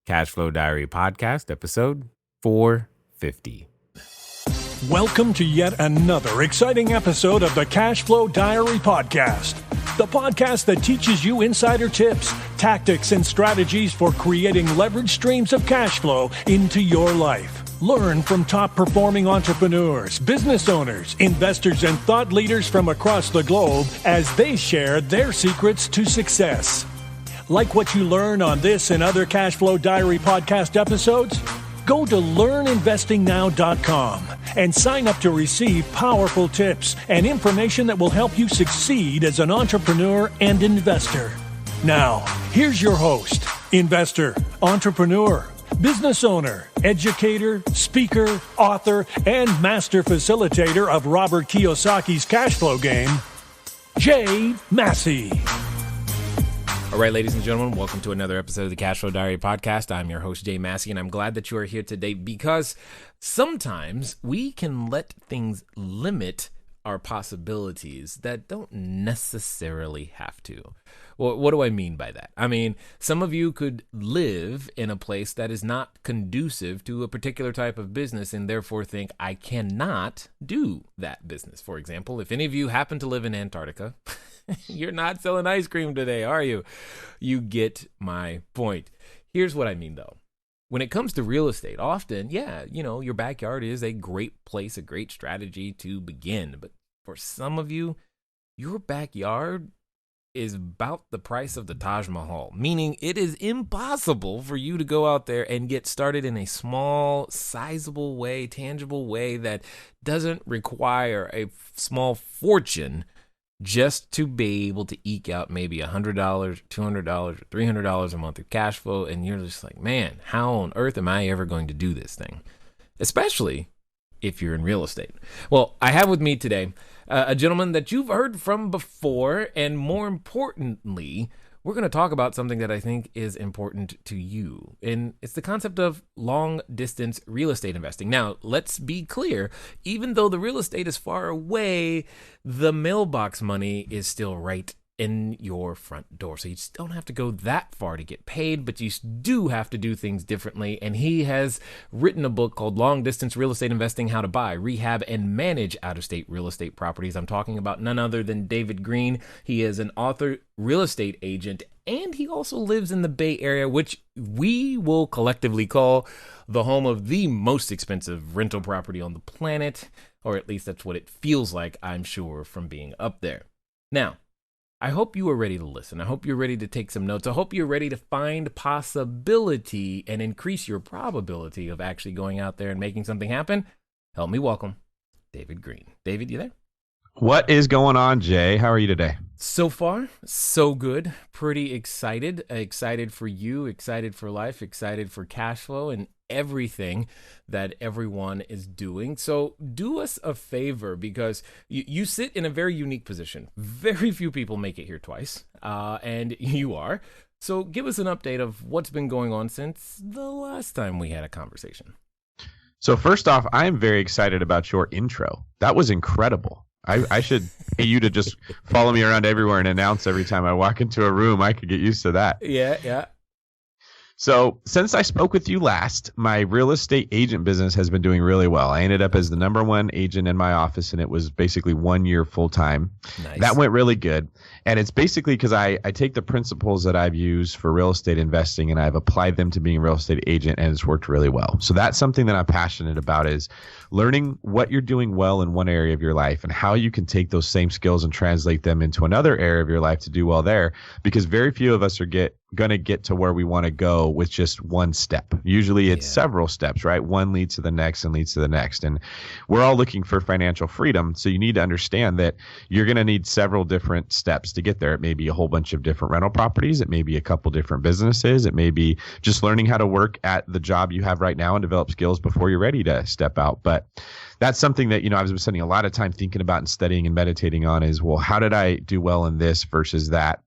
Cash Flow Diary Podcast, episode 450. Welcome to yet another exciting episode of the Cash Flow Diary Podcast, the podcast that teaches you insider tips, tactics, and strategies for creating leverage streams of cash flow into your life. Learn from top-performing entrepreneurs, business owners, investors, and thought leaders from across the globe as they share their secrets to success. Like what you learn on this and other Cash Flow Diary podcast episodes? Go to learninvestingnow.com and sign up to receive powerful tips and information that will help you succeed as an entrepreneur and investor. Now, here's your host, investor, entrepreneur, business owner, educator, speaker, author, and master facilitator of Robert Kiyosaki's cash flow game, Jay Massey. All right, ladies and gentlemen, welcome to another episode of the Cash Flow Diary Podcast. I'm your host, Jay Massey, and I'm glad that you are here today because sometimes we can let things limit our possibilities that don't necessarily have to. Well, what do I mean by that? I mean, some of you could live in a place that is not conducive to a particular type of business and therefore think, I cannot do that business. For example, if any of you happen to live in Antarctica, you're not selling ice cream today, are you? You get my point. Here's what I mean, though. When it comes to real estate, often, your backyard is a great place, a great strategy to begin. But for some of you, your backyard is about the price of the Taj Mahal, meaning it is impossible for you to go out there and get started in a small, sizable way, tangible way that doesn't require a small fortune just to be able to eke out maybe $100, $200, or $300 a month of cash flow. And you're just like, man, how on earth am I ever going to do this thing? Especially if you're in real estate. Well, I have with me today a gentleman that you've heard from before. And more importantly, we're going to talk about something that I think is important to you. And it's the concept of long distance real estate investing. Now, let's be clear. Even though the real estate is far away, the mailbox money is still right in your front door. So you just don't have to go that far to get paid, but you do have to do things differently. And he has written a book called Long Distance Real Estate Investing: How to Buy, Rehab, and Manage Out-of-State Real Estate Properties. I'm talking about none other than David Greene. He is an author, real estate agent, and he also lives in the Bay Area, which we will collectively call the home of the most expensive rental property on the planet, or at least that's what it feels like, I'm sure, from being up there. Now, I hope you are ready to listen. I hope you're ready to take some notes. I hope you're ready to find possibility and increase your probability of actually going out there and making something happen. Help me welcome David Greene. David, you there? What is going on, Jay? How are you today? So far, so good. Pretty excited. Excited for you, excited for life, excited for cash flow and everything that everyone is doing. So do us a favor, because you sit in a very unique position. Very few people make it here twice, and you are. So give us an update of what's been going on since the last time we had a conversation. So first off, I am very excited about your intro. That was incredible. I should pay you to just follow me around everywhere and announce every time I walk into a room. I could get used to that. Yeah. So since I spoke with you last, my real estate agent business has been doing really well. I ended up as the number one agent in my office, and it was basically 1 year full time. Nice. That went really good. And it's basically because I take the principles that I've used for real estate investing and I've applied them to being a real estate agent, and it's worked really well. So that's something that I'm passionate about, is learning what you're doing well in one area of your life and how you can take those same skills and translate them into another area of your life to do well there, because very few of us are going to get to where we want to go with just one step. Usually it's several steps, right? One leads to the next and leads to the next. And we're all looking for financial freedom. So you need to understand that you're going to need several different steps to get there. It may be a whole bunch of different rental properties. It may be a couple different businesses. It may be just learning how to work at the job you have right now and develop skills before you're ready to step out. But that's something that, I've been spending a lot of time thinking about and studying and meditating on is, well, how did I do well in this versus that?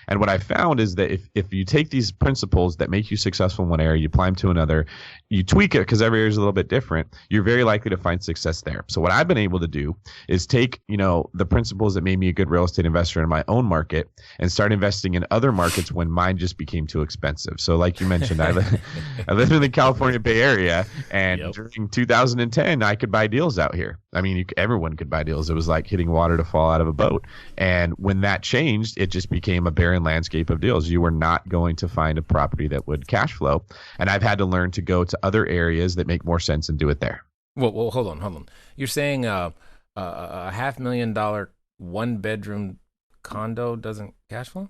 And what I found is that if you take these principles that make you successful in one area, you apply them to another, you tweak it because every area is a little bit different, you're very likely to find success there. So what I've been able to do is take, the principles that made me a good real estate investor in my own market and start investing in other markets when mine just became too expensive. So like you mentioned, I live in the California Bay Area, and during 2010, I could buy deals out here. I mean, everyone could buy deals. It was like hitting water to fall out of a boat. And when that changed, it just became a barren landscape of deals. You were not going to find a property that would cash flow. And I've had to learn to go to other areas that make more sense and do it there. Well, hold on. You're saying a $500,000 one-bedroom condo doesn't cash flow?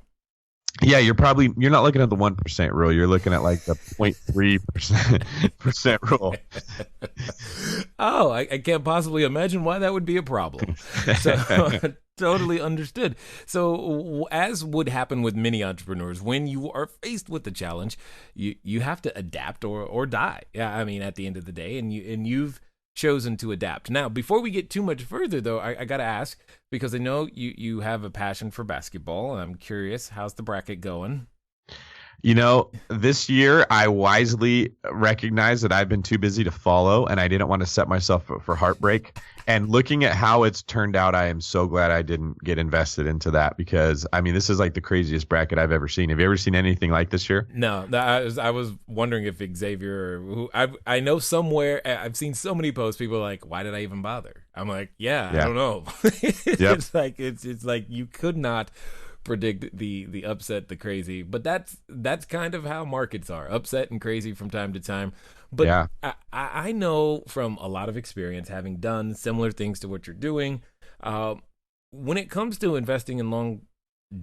Yeah, you're not looking at the 1% rule. You're looking at like the 0.3% rule. Oh, I can't possibly imagine why that would be a problem. So totally understood. So as would happen with many entrepreneurs, when you are faced with the challenge, you have to adapt or die. Yeah, I mean, at the end of the day, and you've chosen to adapt. Now, before we get too much further, though, I got to ask, because I know you have a passion for basketball. I'm curious, how's the bracket going? This year I wisely recognized that I've been too busy to follow, and I didn't want to set myself up for heartbreak. And looking at how it's turned out, I am so glad I didn't get invested into that, because I mean, this is like the craziest bracket I've ever seen. Have you ever seen anything like this year? No, I was wondering if Xavier, who I know somewhere, I've seen so many posts. People are like, "Why did I even bother?" I'm like, "Yeah. I don't know." Yep. It's like you could not predict the upset, the crazy, but that's kind of how markets are, upset and crazy from time to time. But yeah. I know from a lot of experience, having done similar things to what you're doing, when it comes to investing in long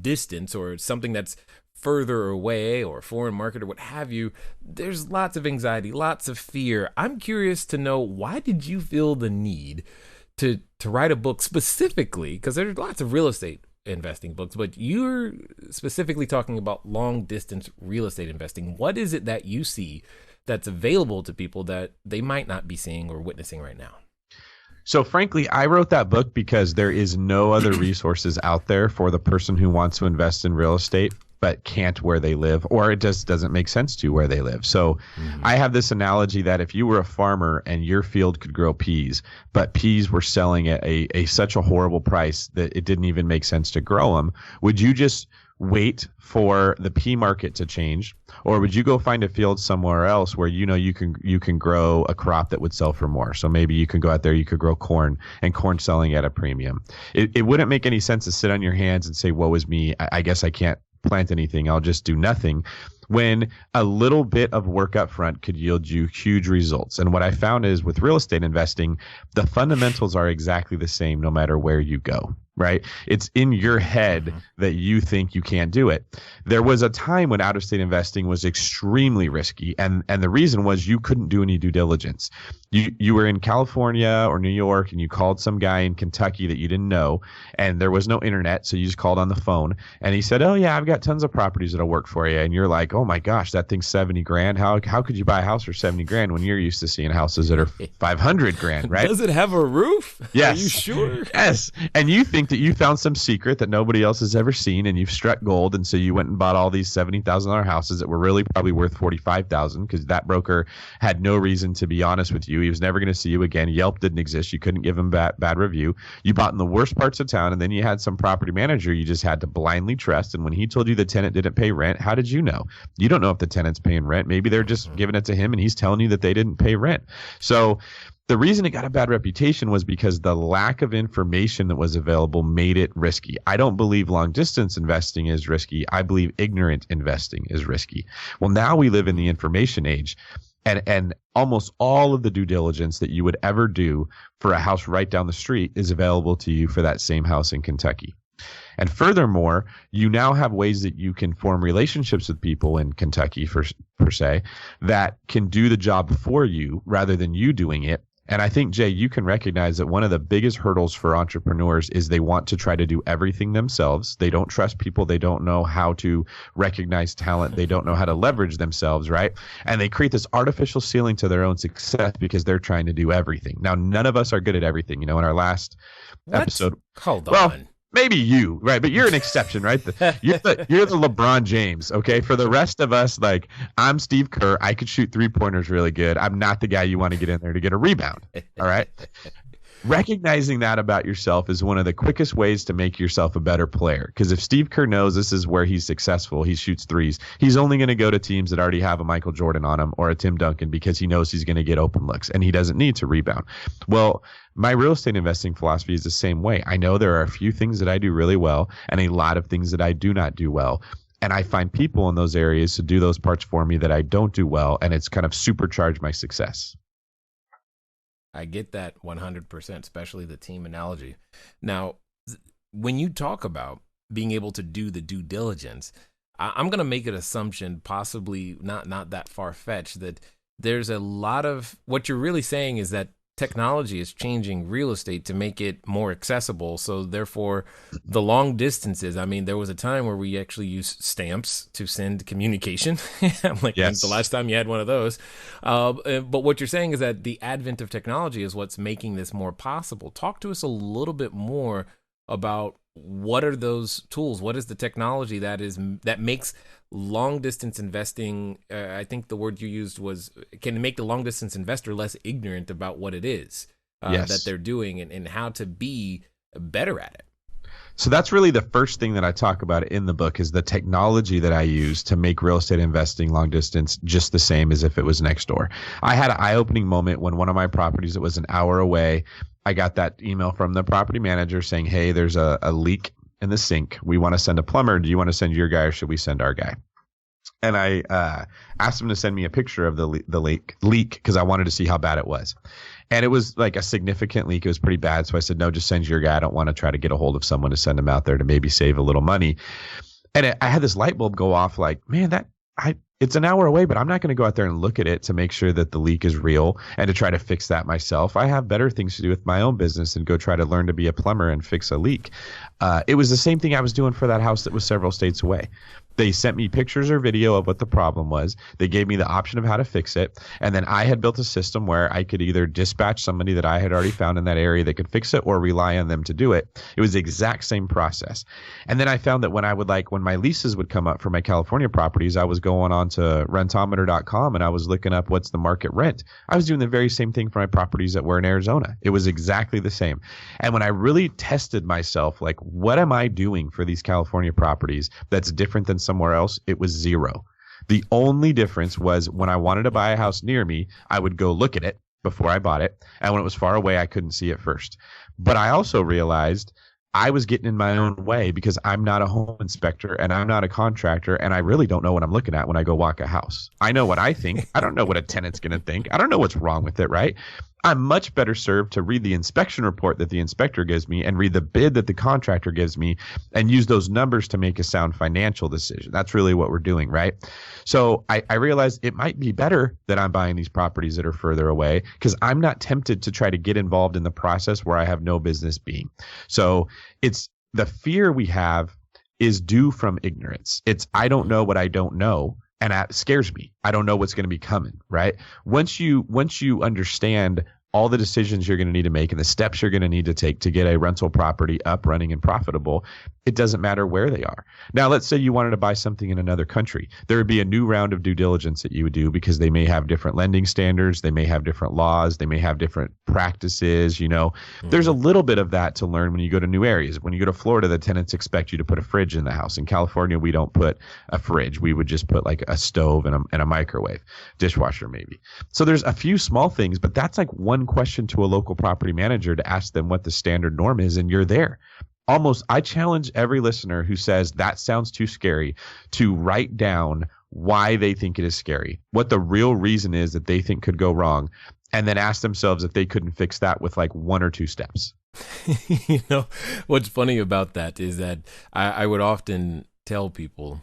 distance or something that's further away or foreign market or what have you, there's lots of anxiety, lots of fear. I'm curious to know, why did you feel the need to write a book specifically? Because there's lots of real estate investing books, but you're specifically talking about long distance real estate investing. What is it that you see that's available to people that they might not be seeing or witnessing right now? So frankly, I wrote that book because there is no other resources out there for the person who wants to invest in real estate but can't where they live, or it just doesn't make sense to where they live. So I have this analogy that if you were a farmer and your field could grow peas, but peas were selling at such a horrible price that it didn't even make sense to grow them, would you just wait for the pea market to change, or would you go find a field somewhere else where you can grow a crop that would sell for more? So maybe you can go out there, you could grow corn, and corn selling at a premium. It wouldn't make any sense to sit on your hands and say, woe is me, I guess I can't plant anything, I'll just do nothing, when a little bit of work up front could yield you huge results. And what I found is, with real estate investing, the fundamentals are exactly the same no matter where you go, right? It's in your head that you think you can't do it. There was a time when out-of-state investing was extremely risky, and the reason was you couldn't do any due diligence. You were in California or New York, and you called some guy in Kentucky that you didn't know, and there was no internet, so you just called on the phone, and he said, "Oh yeah, I've got tons of properties that'll work for you." And you're like, "Oh my gosh, that thing's $70,000. How could you buy a house for $70,000 when you're used to seeing houses that are $500,000, right?" Does it have a roof? Yes. Are you sure? Yes. And you think that you found some secret that nobody else has ever seen, and you've struck gold, and so you went and bought all these $70,000 houses that were really probably worth $45,000, because that broker had no reason to be honest with you. He was never going to see you again. Yelp didn't exist. You couldn't give him bad review. You bought in the worst parts of town, and then you had some property manager you just had to blindly trust. And when he told you the tenant didn't pay rent, how did you know? You don't know if the tenant's paying rent. Maybe they're just giving it to him, and he's telling you that they didn't pay rent. So the reason it got a bad reputation was because the lack of information that was available made it risky. I don't believe long distance investing is risky. I believe ignorant investing is risky. Well, now we live in the information age, and almost all of the due diligence that you would ever do for a house right down the street is available to you for that same house in Kentucky. And furthermore, you now have ways that you can form relationships with people in Kentucky, per se, that can do the job for you rather than you doing it. And I think, Jay, you can recognize that one of the biggest hurdles for entrepreneurs is they want to try to do everything themselves. They don't trust people. They don't know how to recognize talent. They don't know how to leverage themselves, right? And they create this artificial ceiling to their own success because they're trying to do everything. Now, none of us are good at everything. In our last episode. Hold on. maybe you, right? But you're an exception, right? You're the LeBron James, okay? For the rest of us, like, I'm Steve Kerr. I could shoot 3-pointers really good. I'm not the guy you want to get in there to get a rebound, all right? Recognizing that about yourself is one of the quickest ways to make yourself a better player. Because if Steve Kerr knows this is where he's successful, he shoots threes, he's only going to go to teams that already have a Michael Jordan on him or a Tim Duncan because he knows he's going to get open looks and he doesn't need to rebound. Well, my real estate investing philosophy is the same way. I know there are a few things that I do really well and a lot of things that I do not do well. And I find people in those areas to do those parts for me that I don't do well. And it's kind of supercharged my success. I get that 100%, especially the team analogy. Now, when you talk about being able to do the due diligence, I'm going to make an assumption, possibly not that far-fetched, that there's a lot of what you're really saying is that technology is changing real estate to make it more accessible. So therefore, the long distances, I mean, there was a time where we actually used stamps to send communication. I'm like, Yes. when's the last time you had one of those? But what you're saying is that the advent of technology is what's making this more possible. Talk to us a little bit more about what are those tools? What is the technology that makes long distance investing? I think the word you used was, can make the long distance investor less ignorant about what it is Yes. that they're doing and how to be better at it. So that's really the first thing that I talk about in the book is the technology that I use to make real estate investing long distance just the same as if it was next door. I had an eye-opening moment when one of my properties that was an hour away, I got that email from the property manager saying, hey, there's a leak in the sink. We want to send a plumber. Do you want to send your guy or should we send our guy? And I asked him to send me a picture of the leak because I wanted to see how bad it was. And it was like a significant leak. It was pretty bad. So I said, no, just send your guy. I don't want to try to get a hold of someone to send him out there to maybe save a little money. And I had this light bulb go off like, man, it's an hour away, but I'm not going to go out there and look at it to make sure that the leak is real and to try to fix that myself. I have better things to do with my own business and go try to learn to be a plumber and fix a leak. It was the same thing I was doing for that house that was several states away. They sent me pictures or video of what the problem was. They gave me the option of how to fix it. And then I had built a system where I could either dispatch somebody that I had already found in that area that could fix it or rely on them to do it. It was the exact same process. And then I found that when my leases would come up for my California properties, I was going on to rentometer.com and I was looking up what's the market rent. I was doing the very same thing for my properties that were in Arizona. It was exactly the same. And when I really tested myself, like, what am I doing for these California properties that's different than somewhere else? It was zero. The only difference was when I wanted to buy a house near me, I would go look at it before I bought it. And when it was far away, I couldn't see it first. But I also realized I was getting in my own way because I'm not a home inspector and I'm not a contractor and I really don't know what I'm looking at when I go walk a house. I know what I think. I don't know what a tenant's going to think. I don't know what's wrong with it, right? I'm much better served to read the inspection report that the inspector gives me and read the bid that the contractor gives me and use those numbers to make a sound financial decision. That's really what we're doing, right? So I realized it might be better that I'm buying these properties that are further away because I'm not tempted to try to get involved in the process where I have no business being. So it's the fear we have is due from ignorance. It's I don't know what I don't know. And that scares me. I don't know what's going to be coming, right? Once you understand all the decisions you're going to need to make and the steps you're going to need to take to get a rental property up, running, and profitable, it doesn't matter where they are. Now, let's say you wanted to buy something in another country. There would be a new round of due diligence that you would do because they may have different lending standards. They may have different laws. They may have different practices. There's a little bit of that to learn when you go to new areas. When you go to Florida, the tenants expect you to put a fridge in the house. In California, we don't put a fridge. We would just put like a stove and a microwave, dishwasher maybe. So there's a few small things, but that's like one question to a local property manager to ask them what the standard norm is, and you're there. I challenge every listener who says that sounds too scary to write down why they think it is scary, what the real reason is that they think could go wrong, and then ask themselves if they couldn't fix that with like 1 or 2 steps. What's funny about that is that I would often tell people,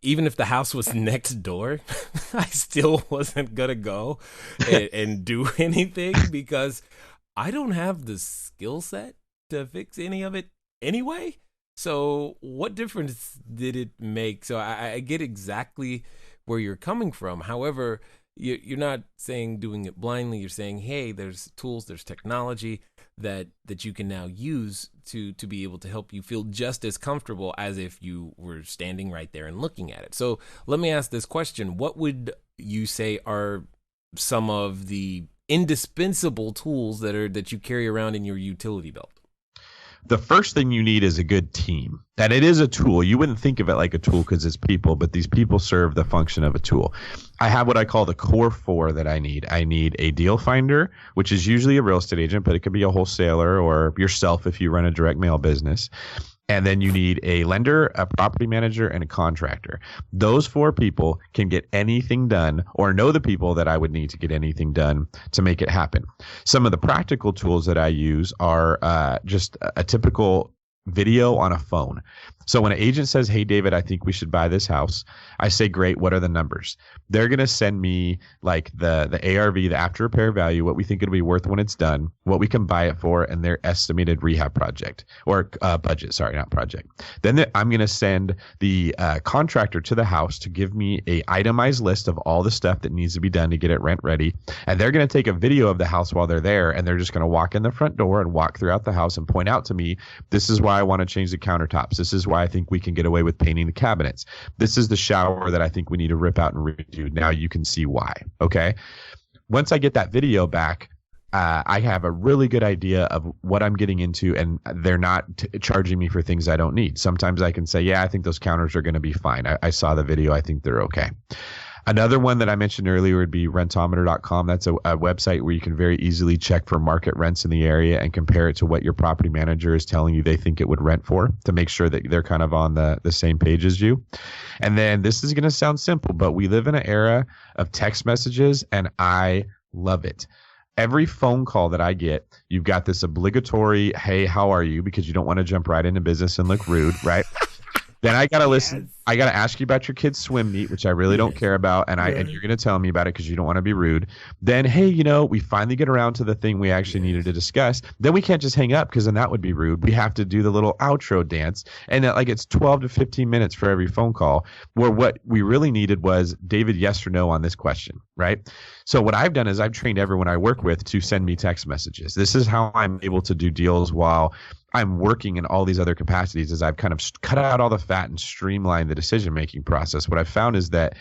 even if the house was next door, I still wasn't gonna go and do anything because I don't have the skill set to fix any of it anyway. So what difference did it make? So I get exactly where you're coming from. However, you're not saying doing it blindly. You're saying, hey, there's tools, there's technology that you can now use to be able to help you feel just as comfortable as if you were standing right there and looking at it. So let me ask this question. What would you say are some of the indispensable tools that you carry around in your utility belt? The first thing you need is a good team. And it is a tool. You wouldn't think of it like a tool because it's people, but these people serve the function of a tool. I have what I call the core four that I need. I need a deal finder, which is usually a real estate agent, but it could be a wholesaler or yourself if you run a direct mail business. And then you need a lender, a property manager, and a contractor. Those four people can get anything done or know the people that I would need to get anything done to make it happen. Some of the practical tools that I use are just a typical video on a phone. So when an agent says, hey, David, I think we should buy this house, I say, great, what are the numbers? They're going to send me like the ARV, the after repair value, what we think it'll be worth when it's done, what we can buy it for, and their estimated rehab project or budget. Sorry, not project. Then I'm going to send the contractor to the house to give me a itemized list of all the stuff that needs to be done to get it rent ready. And they're going to take a video of the house while they're there, and they're just going to walk in the front door and walk throughout the house and point out to me, this is why I want to change the countertops. This is why I think we can get away with painting the cabinets. This is the shower that I think we need to rip out and redo. Now you can see why. Okay. Once I get that video back, I have a really good idea of what I'm getting into, and they're not charging me for things I don't need. Sometimes I can say, yeah, I think those counters are going to be fine. I saw the video. I think they're okay. Another one that I mentioned earlier would be rentometer.com. That's a website where you can very easily check for market rents in the area and compare it to what your property manager is telling you they think it would rent for to make sure that they're kind of on the same page as you. And then this is going to sound simple, but we live in an era of text messages, and I love it. Every phone call that I get, you've got this obligatory, hey, how are you? Because you don't want to jump right into business and look rude, right? Then I got to listen. I got to ask you about your kid's swim meet, which I really don't care about. And you're going to tell me about it because you don't want to be rude. Then, hey, we finally get around to the thing we actually needed to discuss. Then we can't just hang up because then that would be rude. We have to do the little outro dance. And it's 12 to 15 minutes for every phone call, where what we really needed was, David, yes or no on this question, right? So what I've done is I've trained everyone I work with to send me text messages. This is how I'm able to do deals while I'm working in all these other capacities, as I've kind of cut out all the fat and streamlined the decision-making process. What I've found is that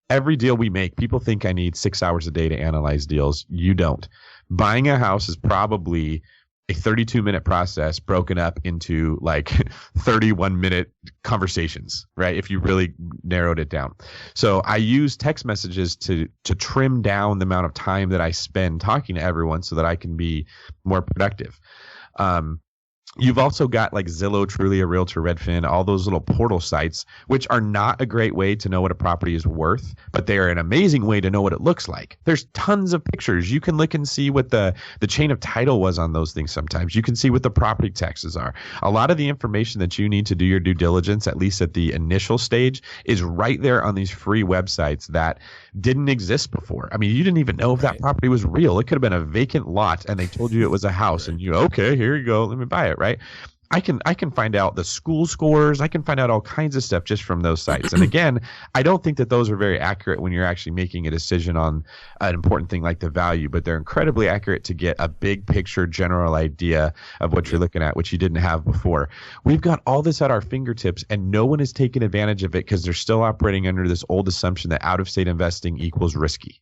every deal we make, people think I need 6 hours a day to analyze deals. You don't. Buying a house is probably a 32-minute process broken up into 31-minute conversations, right? If you really narrowed it down. So I use text messages to trim down the amount of time that I spend talking to everyone so that I can be more productive. You've also got Zillow, Trulia, Realtor, Redfin, all those little portal sites, which are not a great way to know what a property is worth, but they are an amazing way to know what it looks like. There's tons of pictures. You can look and see what the chain of title was on those things sometimes. You can see what the property taxes are. A lot of the information that you need to do your due diligence, at least at the initial stage, is right there on these free websites that didn't exist before. I mean, you didn't even know if that property was real. It could have been a vacant lot and they told you it was a house and okay, here you go, let me buy it, right? I can find out the school scores. I can find out all kinds of stuff just from those sites. And again, I don't think that those are very accurate when you're actually making a decision on an important thing like the value, but they're incredibly accurate to get a big picture general idea of what you're looking at, which you didn't have before. We've got all this at our fingertips and no one is taking advantage of it because they're still operating under this old assumption that out-of-state investing equals risky.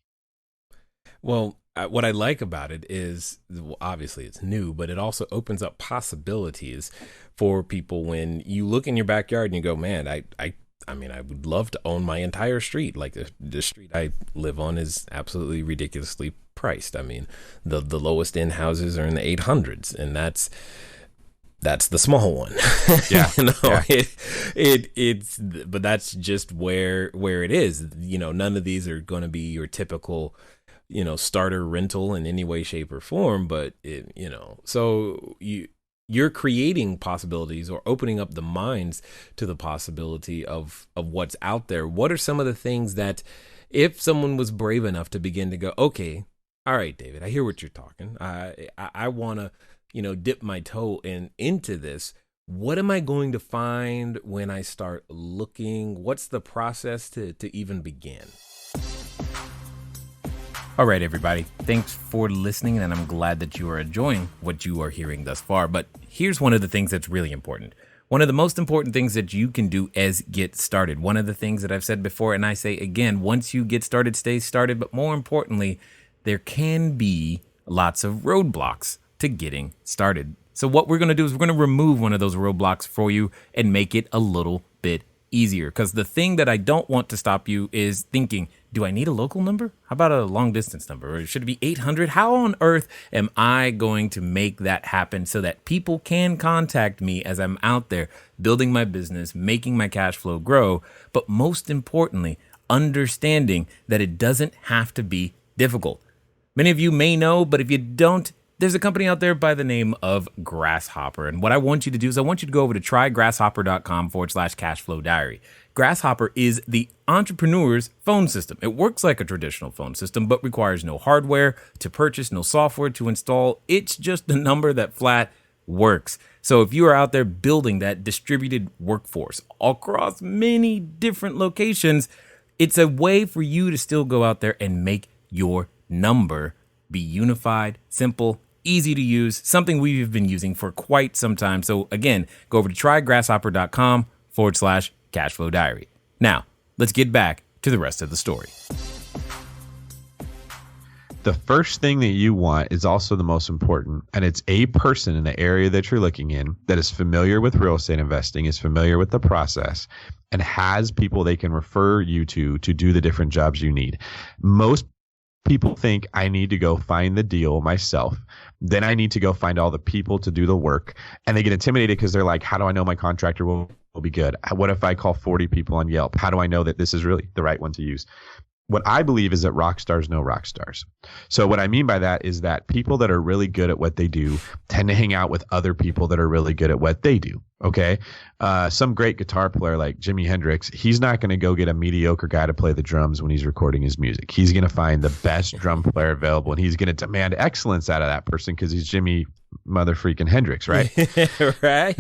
Well, what I like about it is, obviously it's new, but it also opens up possibilities for people when you look in your backyard and you go, man, I mean, I would love to own my entire street. Like the street I live on is absolutely ridiculously priced. I mean, the lowest end houses are in the 800s, and that's the small one. Yeah. It's but that's just where it is. None of these are going to be your typical starter rental in any way, shape, or form, but so you're creating possibilities or opening up the minds to the possibility of what's out there. What are some of the things that, if someone was brave enough to begin to go, okay, all right, David, I hear what you're talking. I want to, dip my toe into this. What am I going to find when I start looking? What's the process to even begin? All right, everybody. Thanks for listening, and I'm glad that you are enjoying what you are hearing thus far. But here's one of the things that's really important. One of the most important things that you can do is get started. One of the things that I've said before, and I say again, once you get started, stay started. But more importantly, there can be lots of roadblocks to getting started. So what we're going to do is we're going to remove one of those roadblocks for you and make it a little bit easier. Because the thing that I don't want to stop you is thinking, do I need a local number? How about a long distance number? Or should it be 800? How on earth am I going to make that happen so that people can contact me as I'm out there building my business, making my cash flow grow? But most importantly, understanding that it doesn't have to be difficult. Many of you may know, but if you don't, there's a company out there by the name of Grasshopper. And what I want you to do is I want you to go over to trygrasshopper.com/cashflow diary. Grasshopper is the entrepreneur's phone system. It works like a traditional phone system, but requires no hardware to purchase, no software to install. It's just the number that flat works. So if you are out there building that distributed workforce across many different locations, it's a way for you to still go out there and make your number be unified, simple, easy to use, something we've been using for quite some time. So again, go over to trygrasshopper.com/cashflow diary. Now, let's get back to the rest of the story. The first thing that you want is also the most important, and it's a person in the area that you're looking in that is familiar with real estate investing, is familiar with the process, and has people they can refer you to do the different jobs you need. Most people think I need to go find the deal myself. Then I need to go find all the people to do the work. And they get intimidated because they're like, how do I know my contractor will be good? What if I call 40 people on Yelp? How do I know that this is really the right one to use? What I believe is that rock stars know rock stars. So what I mean by that is that people that are really good at what they do tend to hang out with other people that are really good at what they do. Okay. Some great guitar player like Jimi Hendrix, he's not going to go get a mediocre guy to play the drums when he's recording his music. He's going to find the best drum player available, and he's going to demand excellence out of that person because he's Jimi mother freaking Hendrix, right? Right.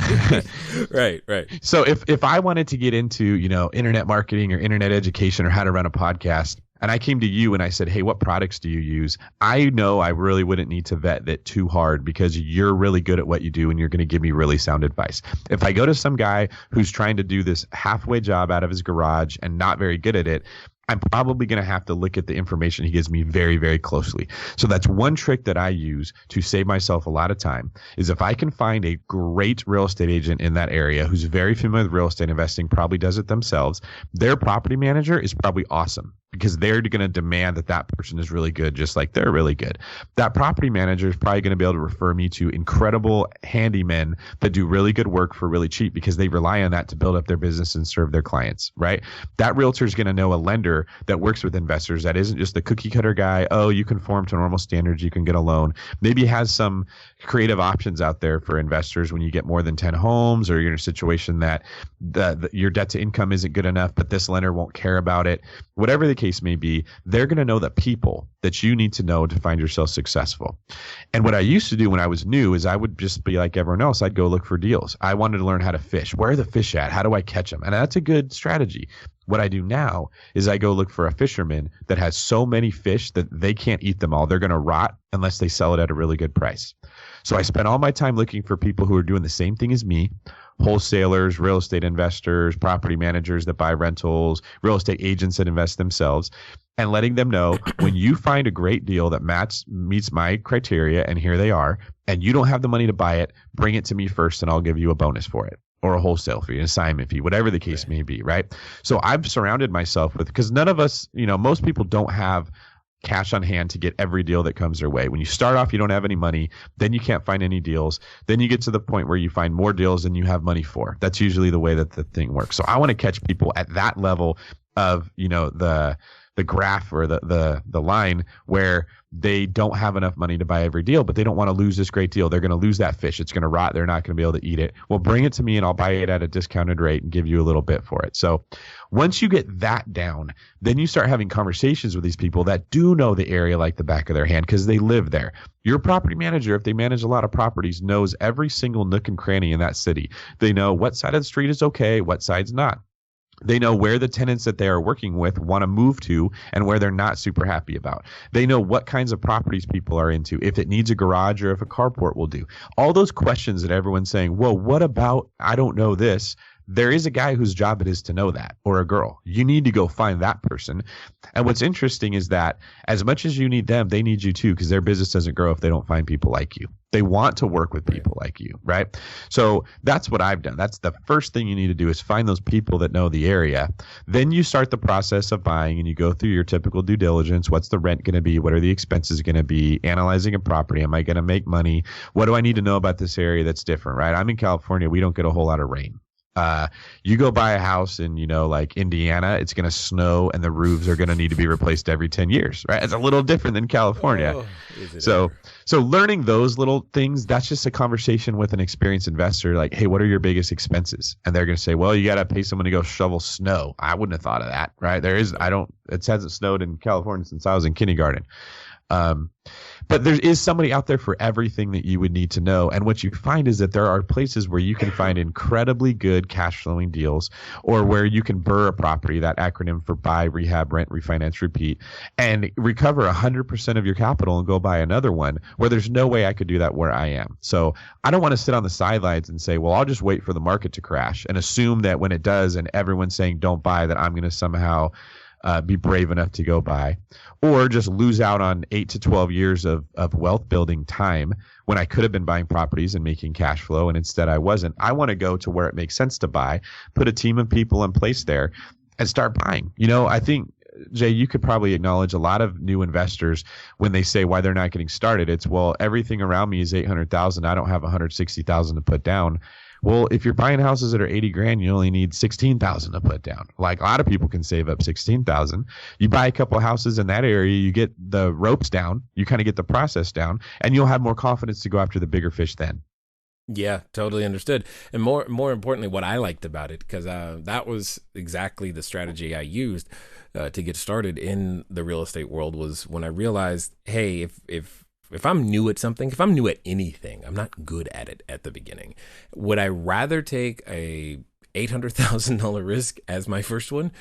Right. So if I wanted to get into, internet marketing or internet education or how to run a podcast, and I came to you and I said, hey, what products do you use? I know I really wouldn't need to vet that too hard because you're really good at what you do and you're going to give me really sound advice. If I go to some guy who's trying to do this halfway job out of his garage and not very good at it, I'm probably going to have to look at the information he gives me very, very closely. So that's one trick that I use to save myself a lot of time is if I can find a great real estate agent in that area who's very familiar with real estate investing, probably does it themselves, their property manager is probably awesome because they're going to demand that that person is really good, just like they're really good. That property manager is probably going to be able to refer me to incredible handymen that do really good work for really cheap because they rely on that to build up their business and serve their clients, right? That realtor is going to know a lender that works with investors that isn't just the cookie cutter guy. Oh, you conform to normal standards, you can get a loan. Maybe has some creative options out there for investors when you get more than 10 homes or you're in a situation that your debt to income isn't good enough, but this lender won't care about it. Whatever the case may be, they're going to know the people that you need to know to find yourself successful. And what I used to do when I was new is I would just be like everyone else. I'd go look for deals. I wanted to learn how to fish. Where are the fish at? How do I catch them? And that's a good strategy. What I do now is I go look for a fisherman that has so many fish that they can't eat them all. They're going to rot unless they sell it at a really good price. So I spend all my time looking for people who are doing the same thing as me, wholesalers, real estate investors, property managers that buy rentals, real estate agents that invest themselves, and letting them know when you find a great deal that meets my criteria, and here they are, and you don't have the money to buy it, bring it to me first and I'll give you a bonus for it. Or a wholesale fee, an assignment fee, whatever the case may be, right? So I've surrounded myself with, because none of us, most people don't have cash on hand to get every deal that comes their way. When you start off, you don't have any money, then you can't find any deals. Then you get to the point where you find more deals than you have money for. That's usually the way that the thing works. So I want to catch people at that level of, the graph or the line where they don't have enough money to buy every deal, but they don't want to lose this great deal. They're going to lose that fish. It's going to rot. They're not going to be able to eat it. Well, bring it to me and I'll buy it at a discounted rate and give you a little bit for it. So once you get that down, then you start having conversations with these people that do know the area like the back of their hand because they live there. Your property manager, if they manage a lot of properties, knows every single nook and cranny in that city. They know what side of the street is okay, what side's not. They know where the tenants that they are working with want to move to and where they're not super happy about. They know what kinds of properties people are into, if it needs a garage or if a carport will do. All those questions that everyone's saying, well, what about, I don't know this. There is a guy whose job it is to know that, or a girl. You need to go find that person. And what's interesting is that as much as you need them, they need you too, because their business doesn't grow if they don't find people like you. They want to work with people like you, right? So that's what I've done. That's the first thing you need to do, is find those people that know the area. Then you start the process of buying, and you go through your typical due diligence. What's the rent going to be? What are the expenses going to be? Analyzing a property. Am I going to make money? What do I need to know about this area that's different, right? I'm in California. We don't get a whole lot of rain. You go buy a house in, like Indiana, it's going to snow and the roofs are going to need to be replaced every 10 years, right? It's a little different than California. So learning those little things, that's just a conversation with an experienced investor. Like, hey, what are your biggest expenses? And they're going to say, well, you got to pay someone to go shovel snow. I wouldn't have thought of that, right? It hasn't snowed in California since I was in kindergarten. But there is somebody out there for everything that you would need to know. And what you find is that there are places where you can find incredibly good cash flowing deals, or where you can BRRRR a property, that acronym for buy, rehab, rent, refinance, repeat, and recover 100% of your capital and go buy another one, where there's no way I could do that where I am. So I don't want to sit on the sidelines and say, well, I'll just wait for the market to crash and assume that when it does and everyone's saying don't buy, that I'm going to somehow be brave enough to go buy, or just lose out on 8 to 12 years of wealth building time when I could have been buying properties and making cash flow, and instead I wasn't. I want to go to where it makes sense to buy, put a team of people in place there, and start buying. I think, Jay, you could probably acknowledge a lot of new investors when they say why they're not getting started. It's, well, everything around me is 800,000. I don't have 160,000 to put down. Well, if you're buying houses that are 80 grand, you only need 16,000 to put down. Like, a lot of people can save up 16,000. You buy a couple of houses in that area, you get the ropes down, you kind of get the process down, and you'll have more confidence to go after the bigger fish then. Yeah, totally understood. And more importantly, what I liked about it, because that was exactly the strategy I used to get started in the real estate world, was when I realized, hey, if I'm new at something, if I'm new at anything, I'm not good at it at the beginning. Would I rather take a $800,000 risk as my first one,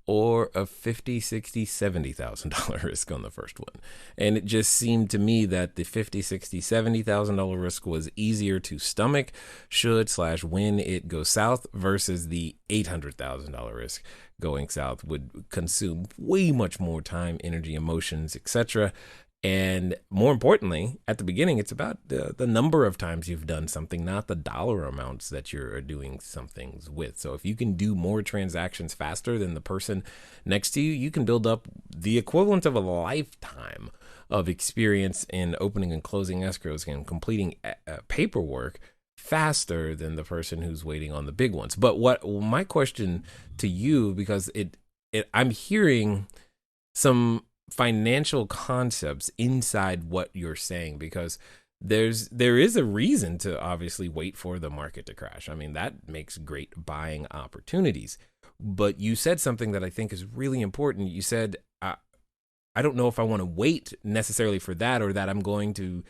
or a $50,000, $60,000, $70,000 risk on the first one? And it just seemed to me that the $50,000, $60,000, $70,000 risk was easier to stomach when it goes south, versus the $800,000 risk going south would consume way much more time, energy, emotions, etc. And more importantly, at the beginning, it's about the number of times you've done something, not the dollar amounts that you're doing some things with. So if you can do more transactions faster than the person next to you, you can build up the equivalent of a lifetime of experience in opening and closing escrows and completing paperwork faster than the person who's waiting on the big ones. But what my question to you, because I'm hearing some financial concepts inside what you're saying, because there is a reason to obviously wait for the market to crash. I mean, that makes great buying opportunities. But you said something that I think is really important. You said, I don't know if I want to wait necessarily for that, or that I'm going to,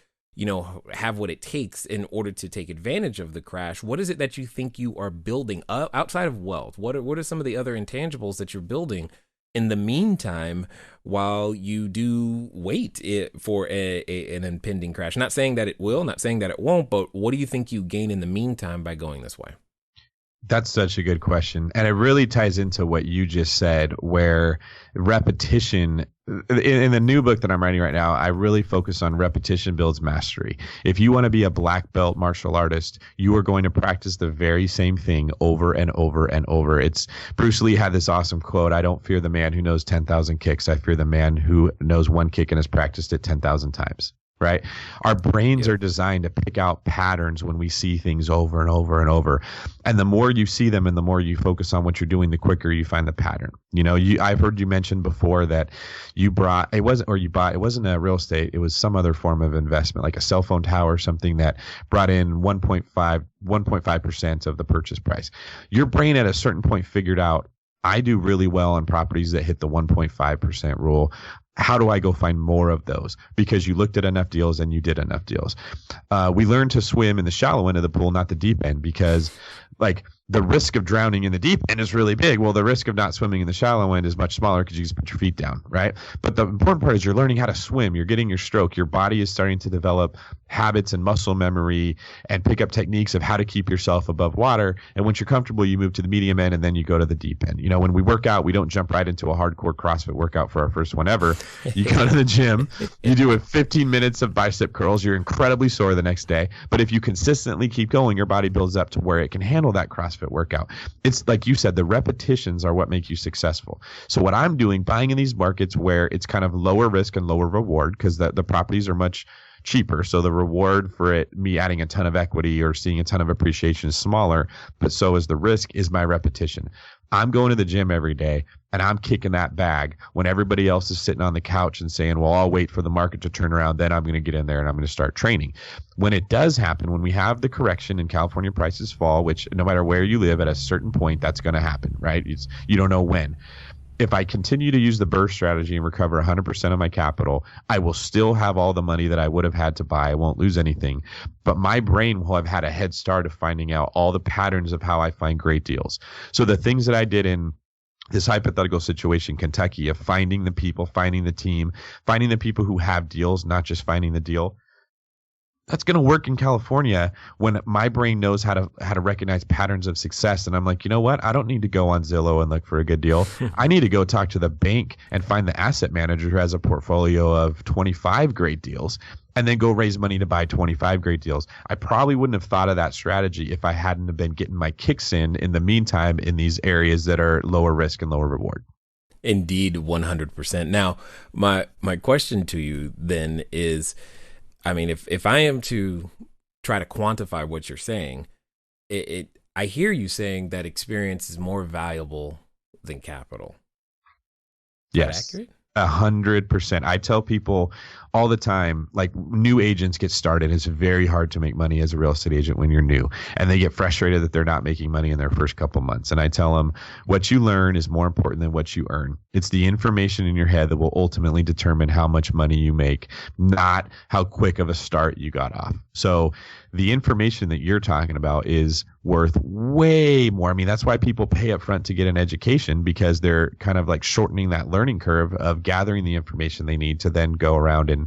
have what it takes in order to take advantage of the crash. What is it that you think you are building outside of wealth? What are some of the other intangibles that you're building in the meantime, while you do wait for an impending crash? Not saying that it will, not saying that it won't, but what do you think you gain in the meantime by going this way? That's such a good question. And it really ties into what you just said, where repetition, in the new book that I'm writing right now, I really focus on repetition builds mastery. If you want to be a black belt martial artist, you are going to practice the very same thing over and over and over. Bruce Lee had this awesome quote: I don't fear the man who knows 10,000 kicks. I fear the man who knows one kick and has practiced it 10,000 times. Right? Our brains are designed to pick out patterns when we see things over and over and over. And the more you see them and the more you focus on what you're doing, the quicker you find the pattern. I've heard you mention before that you bought, it wasn't a real estate, it was some other form of investment, like a cell phone tower, something that brought in 1.5% of the purchase price. Your brain at a certain point figured out, I do really well on properties that hit the 1.5% rule. How do I go find more of those? Because you looked at enough deals and you did enough deals. We learned to swim in the shallow end of the pool, not the deep end, because the risk of drowning in the deep end is really big. Well, the risk of not swimming in the shallow end is much smaller because you just put your feet down, right? But the important part is you're learning how to swim. You're getting your stroke. Your body is starting to develop habits and muscle memory and pick up techniques of how to keep yourself above water. And once you're comfortable, you move to the medium end and then you go to the deep end. When we work out, we don't jump right into a hardcore CrossFit workout for our first one ever. You go to the gym, you do 15 minutes of bicep curls. You're incredibly sore the next day. But if you consistently keep going, your body builds up to where it can handle that CrossFit workout. It's like you said, the repetitions are what make you successful. So what I'm doing, buying in these markets where it's kind of lower risk and lower reward because the properties are much cheaper. So the reward for me adding a ton of equity or seeing a ton of appreciation is smaller, but so is the risk is my repetition. I'm going to the gym every day and I'm kicking that bag when everybody else is sitting on the couch and saying, well, I'll wait for the market to turn around. Then I'm going to get in there and I'm going to start training. When it does happen, when we have the correction and California prices fall, which no matter where you live at a certain point, that's going to happen, right? You don't know when. If I continue to use the burst strategy and recover 100% of my capital, I will still have all the money that I would have had to buy. I won't lose anything. But my brain will have had a head start of finding out all the patterns of how I find great deals. So the things that I did in this hypothetical situation, Kentucky, of finding the people, finding the team, finding the people who have deals, not just finding the deal, that's going to work in California when my brain knows how to recognize patterns of success. And I'm like, you know what? I don't need to go on Zillow and look for a good deal. I need to go talk to the bank and find the asset manager who has a portfolio of 25 great deals and then go raise money to buy 25 great deals. I probably wouldn't have thought of that strategy if I hadn't have been getting my kicks in the meantime in these areas that are lower risk and lower reward. Indeed, 100%. Now, my question to you then is, I mean, if I am to try to quantify what you're saying, I hear you saying that experience is more valuable than capital. Is that accurate? 100%. I tell people all the time, like new agents get started. It's very hard to make money as a real estate agent when you're new, and they get frustrated that they're not making money in their first couple months. And I tell them what you learn is more important than what you earn. It's the information in your head that will ultimately determine how much money you make, not how quick of a start you got off. So the information that you're talking about is worth way more. I mean, that's why people pay up front to get an education, because they're kind of like shortening that learning curve of gathering the information they need to then go around and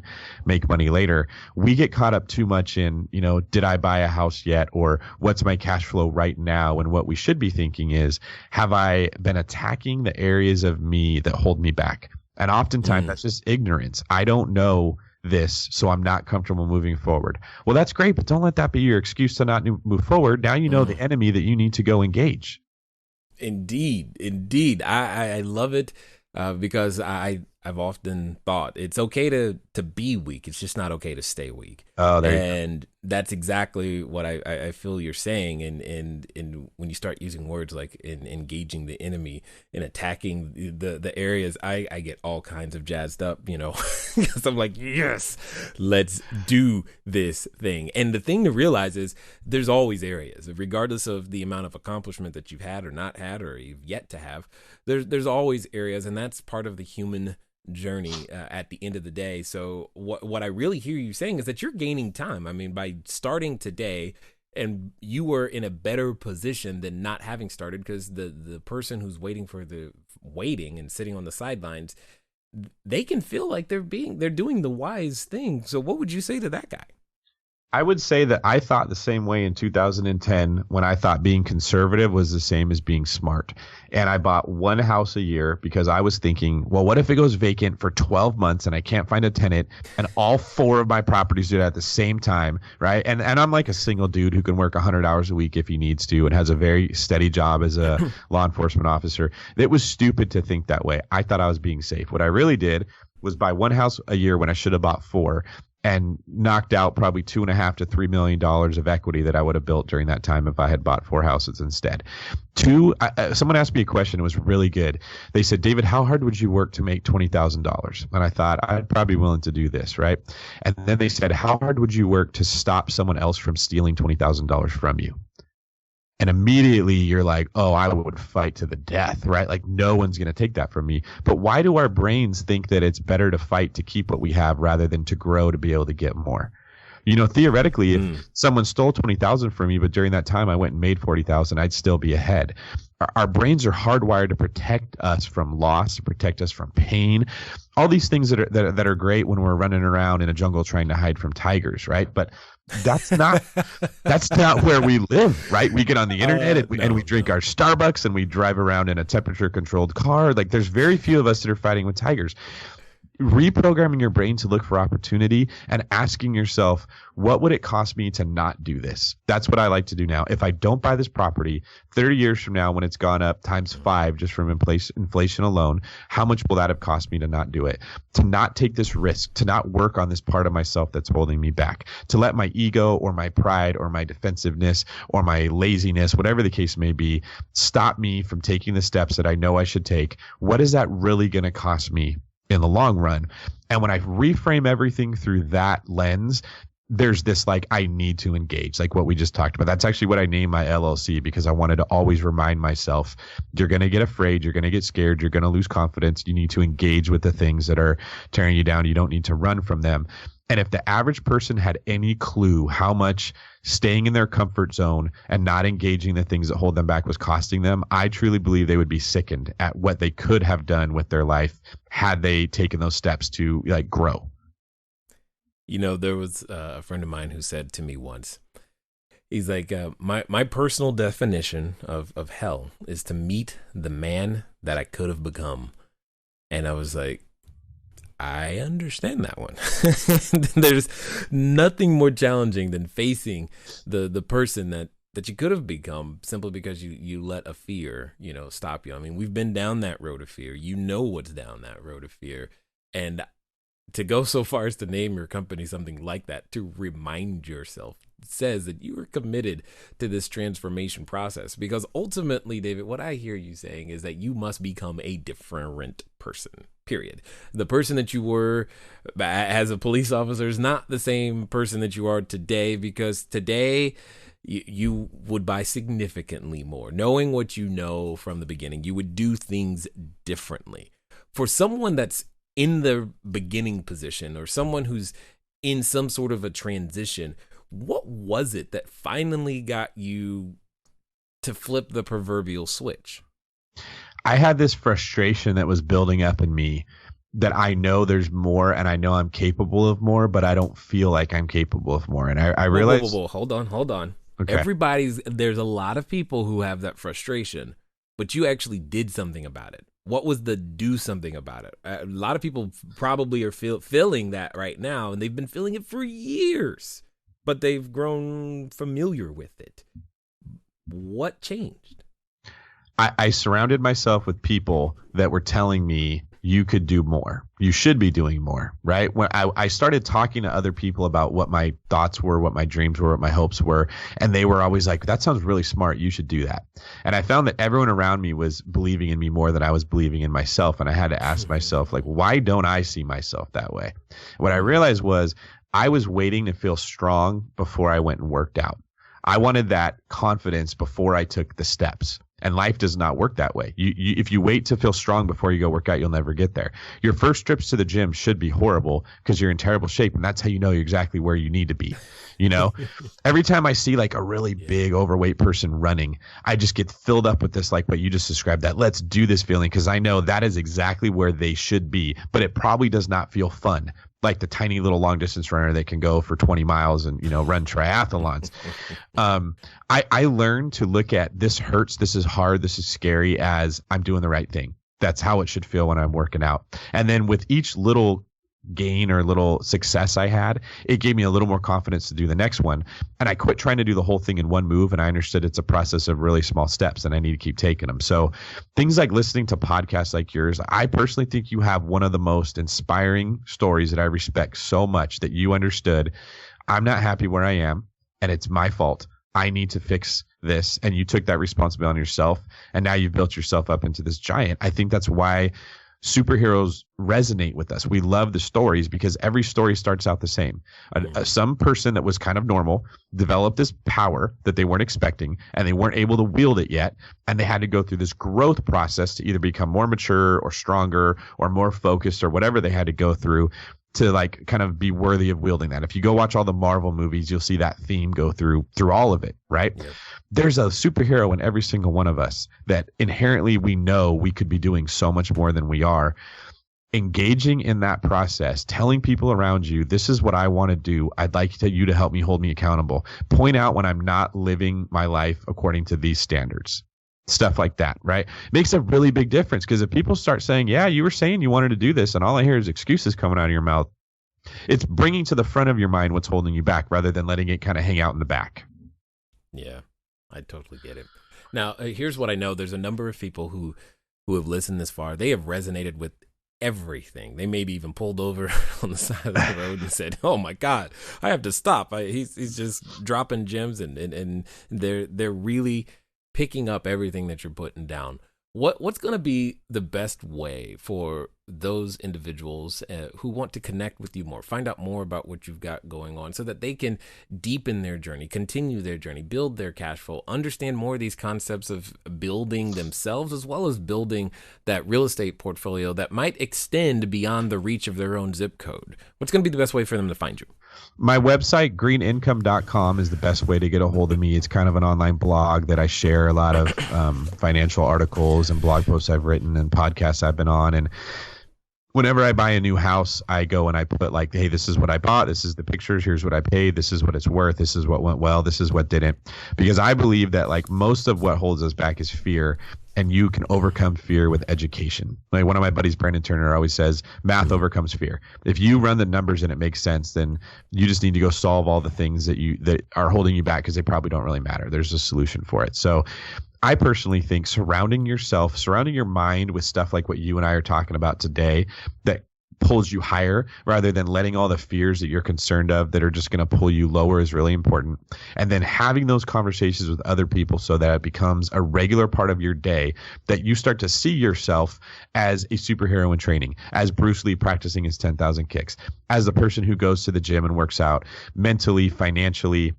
make money later. We get caught up too much in, did I buy a house yet? Or what's my cash flow right now? And what we should be thinking is, have I been attacking the areas of me that hold me back? And oftentimes that's just ignorance. I don't know this, so I'm not comfortable moving forward. Well, that's great, but don't let that be your excuse to not move forward. Now you know the enemy that you need to go engage. Indeed. I love it because I've often thought it's okay to be weak. It's just not okay to stay weak. Oh, there and you go. That's exactly what I feel you're saying. And when you start using words like in engaging the enemy and attacking the areas, I get all kinds of jazzed up, because I'm like, yes, let's do this thing. And the thing to realize is there's always areas, regardless of the amount of accomplishment that you've had or not had or you've yet to have. There's always areas, and that's part of the human journey at the end of the day. So what I really hear you saying is that you're gaining time. I mean, by starting today, and you were in a better position than not having started, because the person who's waiting and sitting on the sidelines, they can feel like they're doing the wise thing. So what would you say to that guy? I would say that I thought the same way in 2010 when I thought being conservative was the same as being smart. And I bought one house a year because I was thinking, well, what if it goes vacant for 12 months and I can't find a tenant and all 4 of my properties do it at the same time, right? And I'm like a single dude who can work 100 hours a week if he needs to and has a very steady job as a law enforcement officer. It was stupid to think that way. I thought I was being safe. What I really did was buy one house a year when I should have bought 4. And knocked out probably $2.5 to $3 million of equity that I would have built during that time if I had bought 4 houses instead. Someone asked me a question. It was really good. They said, David, how hard would you work to make $20,000? And I thought, I'd probably be willing to do this, right? And then they said, how hard would you work to stop someone else from stealing $20,000 from you? And immediately you're like, oh, I would fight to the death, right? Like no one's going to take that from me. But why do our brains think that it's better to fight to keep what we have rather than to grow to be able to get more? Theoretically, if someone stole 20,000 from me, but during that time I went and made 40,000, I'd still be ahead. Our brains are hardwired to protect us from loss, to protect us from pain, all these things that are great when we're running around in a jungle trying to hide from tigers, right? But that's not where we live, right? We get on the internet and we drink our Starbucks and we drive around in a temperature controlled car. Like, there's very few of us that are fighting with tigers. Reprogramming your brain to look for opportunity and asking yourself, what would it cost me to not do this? That's what I like to do now. If I don't buy this property 30 years from now, when it's gone up times 5 just from inflation alone, how much will that have cost me to not do it? To not take this risk, to not work on this part of myself that's holding me back, to let my ego or my pride or my defensiveness or my laziness, whatever the case may be, stop me from taking the steps that I know I should take. What is that really going to cost me in the long run? And when I reframe everything through that lens, there's this I need to engage, like what we just talked about. That's actually what I named my LLC, because I wanted to always remind myself, you're going to get afraid, you're going to get scared, you're going to lose confidence. You need to engage with the things that are tearing you down. You don't need to run from them. And if the average person had any clue how much staying in their comfort zone and not engaging the things that hold them back was costing them, I truly believe they would be sickened at what they could have done with their life had they taken those steps to grow. There was a friend of mine who said to me once, he's like, my personal definition of hell is to meet the man that I could have become. And I was like, I understand that one. There's nothing more challenging than facing the person that you could have become simply because you let a fear, stop you. I mean, we've been down that road of fear. What's down that road of fear. And to go so far as to name your company something like that, to remind yourself, says that you are committed to this transformation process. Because ultimately, David, what I hear you saying is that you must become a different person, period. The person that you were as a police officer is not the same person that you are today, because today you would buy significantly more. Knowing what you know from the beginning, you would do things differently. For someone that's in the beginning position, or someone who's in some sort of a transition, what was it that finally got you to flip the proverbial switch? I had this frustration that was building up in me, that I know there's more and I know I'm capable of more, but I don't feel like I'm capable of more. And I realized... Whoa. Hold on. Okay. There's a lot of people who have that frustration, but you actually did something about it. What was the do something about it? A lot of people probably are feeling that right now, and they've been feeling it for years, but they've grown familiar with it. What changed? I surrounded myself with people that were telling me, you could do more. You should be doing more, right? When I started talking to other people about what my thoughts were, what my dreams were, what my hopes were, and they were always like, that sounds really smart. You should do that. And I found that everyone around me was believing in me more than I was believing in myself. And I had to ask myself, why don't I see myself that way? What I realized was I was waiting to feel strong before I went and worked out. I wanted that confidence before I took the steps. And life does not work that way. If you wait to feel strong before you go work out, you'll never get there. Your first trips to the gym should be horrible because you're in terrible shape, and that's how you know you're exactly where you need to be. Every time I see a really big overweight person running, I just get filled up with this, what you just described, that let's do this feeling, because I know that is exactly where they should be, but it probably does not feel fun. Like the tiny little long distance runner that can go for 20 miles and, run triathlons. I learned to look at this hurts, this is hard, this is scary as I'm doing the right thing. That's how it should feel when I'm working out. And then with each little gain or little success I had, it gave me a little more confidence to do the next one. And I quit trying to do the whole thing in one move. And I understood it's a process of really small steps and I need to keep taking them. So things like listening to podcasts like yours, I personally think you have one of the most inspiring stories that I respect so much, that you understood I'm not happy where I am and it's my fault. I need to fix this. And you took that responsibility on yourself. And now you've built yourself up into this giant. I think that's why superheroes resonate with us. We love the stories because every story starts out the same. Some person that was kind of normal developed this power that they weren't expecting, and they weren't able to wield it yet. And they had to go through this growth process to either become more mature or stronger or more focused or whatever they had to go through. to like kind of be worthy of wielding that. If you go watch all the Marvel movies, you'll see that theme go through all of it, right? Yep. There's a superhero in every single one of us that inherently we know we could be doing so much more than we are. Engaging in that process, telling people around you, this is what I want to do. I'd like you to help me, hold me accountable. Point out when I'm not living my life according to these standards. Stuff like that, right? Makes a really big difference, because if people start saying, yeah, you were saying you wanted to do this, and all I hear is excuses coming out of your mouth, it's bringing to the front of your mind what's holding you back rather than letting it kind of hang out in the back. Yeah, I totally get it. Now, here's what I know. There's a number of people who have listened this far. They have resonated with everything. They maybe even pulled over on the side of the road and said, oh my God, I have to stop. He's just dropping gems, and they're really picking up everything that you're putting down. What's going to be the best way for those individuals who want to connect with you more, find out more about what you've got going on, so that they can deepen their journey, continue their journey, build their cash flow, understand more of these concepts of building themselves, as well as building that real estate portfolio that might extend beyond the reach of their own zip code? What's going to be the best way for them to find you? My website, greenneincome.com, is the best way to get a hold of me. It's kind of an online blog that I share a lot of financial articles and blog posts I've written and podcasts I've been on. And whenever I buy a new house, I go and I put like, hey, this is what I bought. This is the pictures. Here's what I paid. This is what it's worth. This is what went well. This is what didn't. Because I believe that like most of what holds us back is fear. And you can overcome fear with education. Like one of my buddies, Brandon Turner, always says, math overcomes fear. If you run the numbers and it makes sense, then you just need to go solve all the things that are holding you back, because they probably don't really matter. There's a solution for it. So I personally think surrounding your mind with stuff like what you and I are talking about today that pulls you higher, rather than letting all the fears that you're concerned of that are just going to pull you lower, is really important. And then having those conversations with other people so that it becomes a regular part of your day, that you start to see yourself as a superhero in training, as Bruce Lee practicing his 10,000 kicks, as the person who goes to the gym and works out mentally, financially,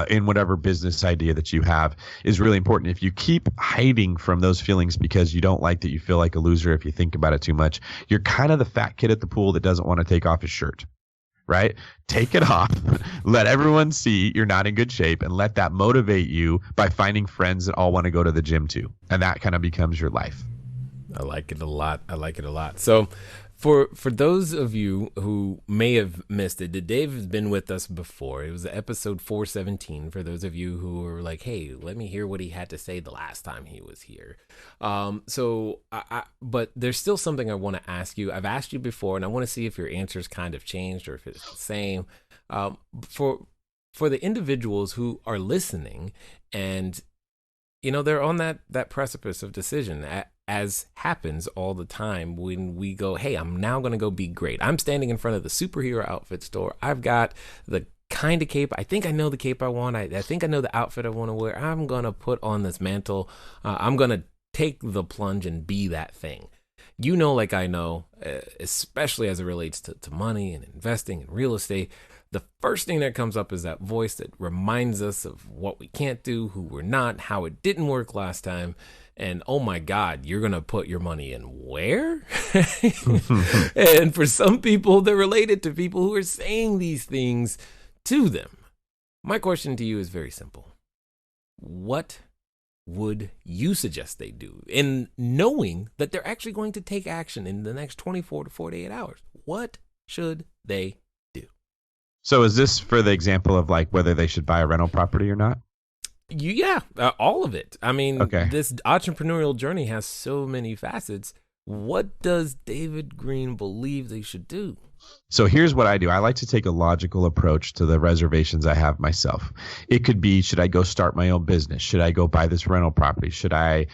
in whatever business idea that you have, is really important. If you keep hiding from those feelings because you don't like that you feel like a loser if you think about it too much, you're kind of the fat kid at the pool that doesn't want to take off his shirt, right? Take it off, let everyone see you're not in good shape, and let that motivate you by finding friends that all want to go to the gym too. And that kind of becomes your life. I like it a lot. So For those of you who may have missed it, Dave has been with us before. It was episode 417 for those of you who were like, hey, let me hear what he had to say the last time he was here. But there's still something I want to ask you. I've asked you before, and I want to see if your answer's kind of changed or if it's the same. For the individuals who are listening and, they're on that precipice of decision, as happens all the time when we go, hey, I'm now going to go be great. I'm standing in front of the superhero outfit store. I've got the kind of cape. I think I know the cape I want. I think I know the outfit I want to wear. I'm going to put on this mantle. I'm going to take the plunge and be that thing. Like I know, especially as it relates to money and investing and real estate, the first thing that comes up is that voice that reminds us of what we can't do, who we're not, how it didn't work last time. And oh my God, you're going to put your money in where? And for some people, they're related to people who are saying these things to them. My question to you is very simple. What would you suggest they do in knowing that they're actually going to take action in the next 24 to 48 hours? What should they do? So is this for the example of like whether they should buy a rental property or not? All of it. I mean, okay. This entrepreneurial journey has so many facets. What does David Greene believe they should do? So here's what I do. I like to take a logical approach to the reservations I have myself. It could be, should I go start my own business? Should I go buy this rental property? Should I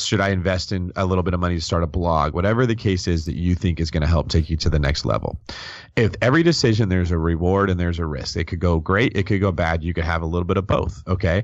invest in a little bit of money to start a blog? Whatever the case is that you think is going to help take you to the next level. If every decision, there's a reward and there's a risk. It could go great. It could go bad. You could have a little bit of both. Okay.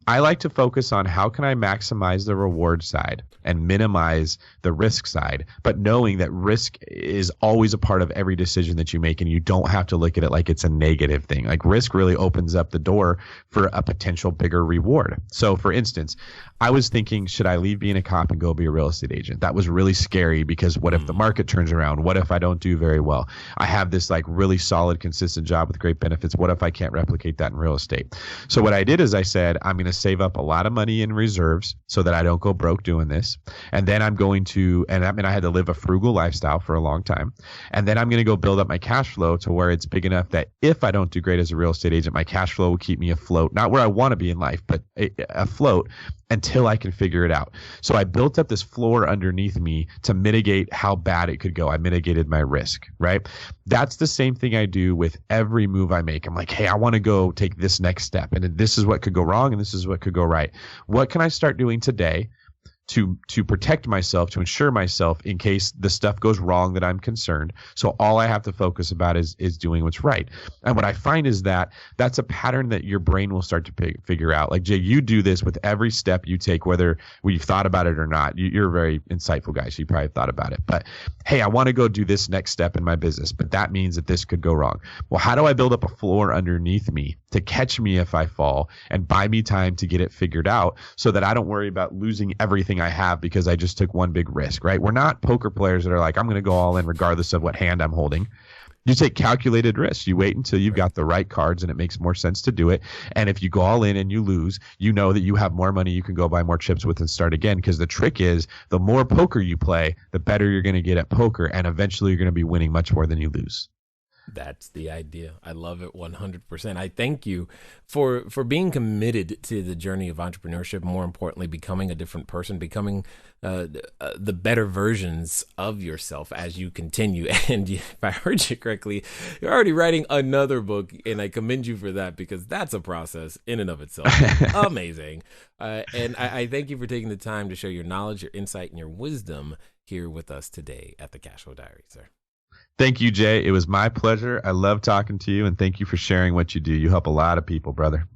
I like to focus on how can I maximize the reward side and minimize the risk side, but knowing that risk is always a part of every decision that you make, and you don't have to look at it like it's a negative thing. Like risk really opens up the door for a potential bigger reward. So for instance, I was thinking, should I leave being a cop and go be a real estate agent? That was really scary because what if the market turns around? What if I don't do very well? I have this like really solid, consistent job with great benefits. What if I can't replicate that in real estate? So what I did is I said, I'm going to save up a lot of money in reserves so that I don't go broke doing this. And then I'm going to, and that meant I had to live a frugal lifestyle for a long time. And then I'm going to go build up my cash flow to where it's big enough that if I don't do great as a real estate agent, my cash flow will keep me afloat, not where I want to be in life, but afloat until I can figure it out. So I built up this floor underneath me to mitigate how bad it could go. I mitigated my risk, right? That's the same thing I do with every move I make. I'm like, hey, I want to go take this next step, and this is what could go wrong, and this is what could go right. What can I start doing today to protect myself, to ensure myself in case the stuff goes wrong that I'm concerned? So all I have to focus about is doing what's right. And what I find is that that's a pattern that your brain will start to figure out. Like, Jay, you do this with every step you take, whether we've thought about it or not. You're a very insightful guy, so you probably thought about it. But hey, I want to go do this next step in my business, but that means that this could go wrong. Well, how do I build up a floor underneath me to catch me if I fall and buy me time to get it figured out so that I don't worry about losing everything I have because I just took one big risk, right? We're not poker players that are like, I'm going to go all in regardless of what hand I'm holding. You take calculated risks. You wait until you've got the right cards and it makes more sense to do it. And if you go all in and you lose, you know that you have more money you can go buy more chips with and start again. Because the trick is the more poker you play, the better you're going to get at poker. And eventually you're going to be winning much more than you lose. That's the idea. I love it 100%. I thank you for being committed to the journey of entrepreneurship. More importantly, becoming a different person, becoming the better versions of yourself as you continue. And if I heard you correctly, you're already writing another book, and I commend you for that because that's a process in and of itself. Amazing. And I thank you for taking the time to share your knowledge, your insight, and your wisdom here with us today at the Cashflow Diary, sir. Thank you, Jay. It was my pleasure. I love talking to you, and thank you for sharing what you do. You help a lot of people, brother.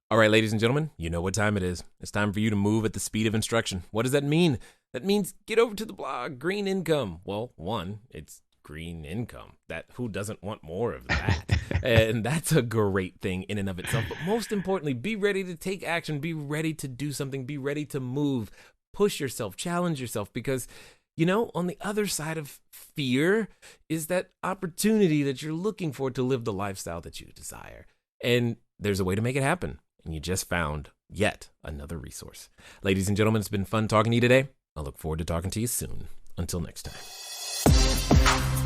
All right, ladies and gentlemen, you know what time it is. It's time for you to move at the speed of instruction. What does that mean? That means get over to the blog, Greene Income. Well, one, it's green income. That who doesn't want more of that? And that's a great thing in and of itself. But most importantly, be ready to take action. Be ready to do something. Be ready to move. Push yourself. Challenge yourself because you know, on the other side of fear is that opportunity that you're looking for to live the lifestyle that you desire. And there's a way to make it happen. And you just found yet another resource. Ladies and gentlemen, it's been fun talking to you today. I look forward to talking to you soon. Until next time.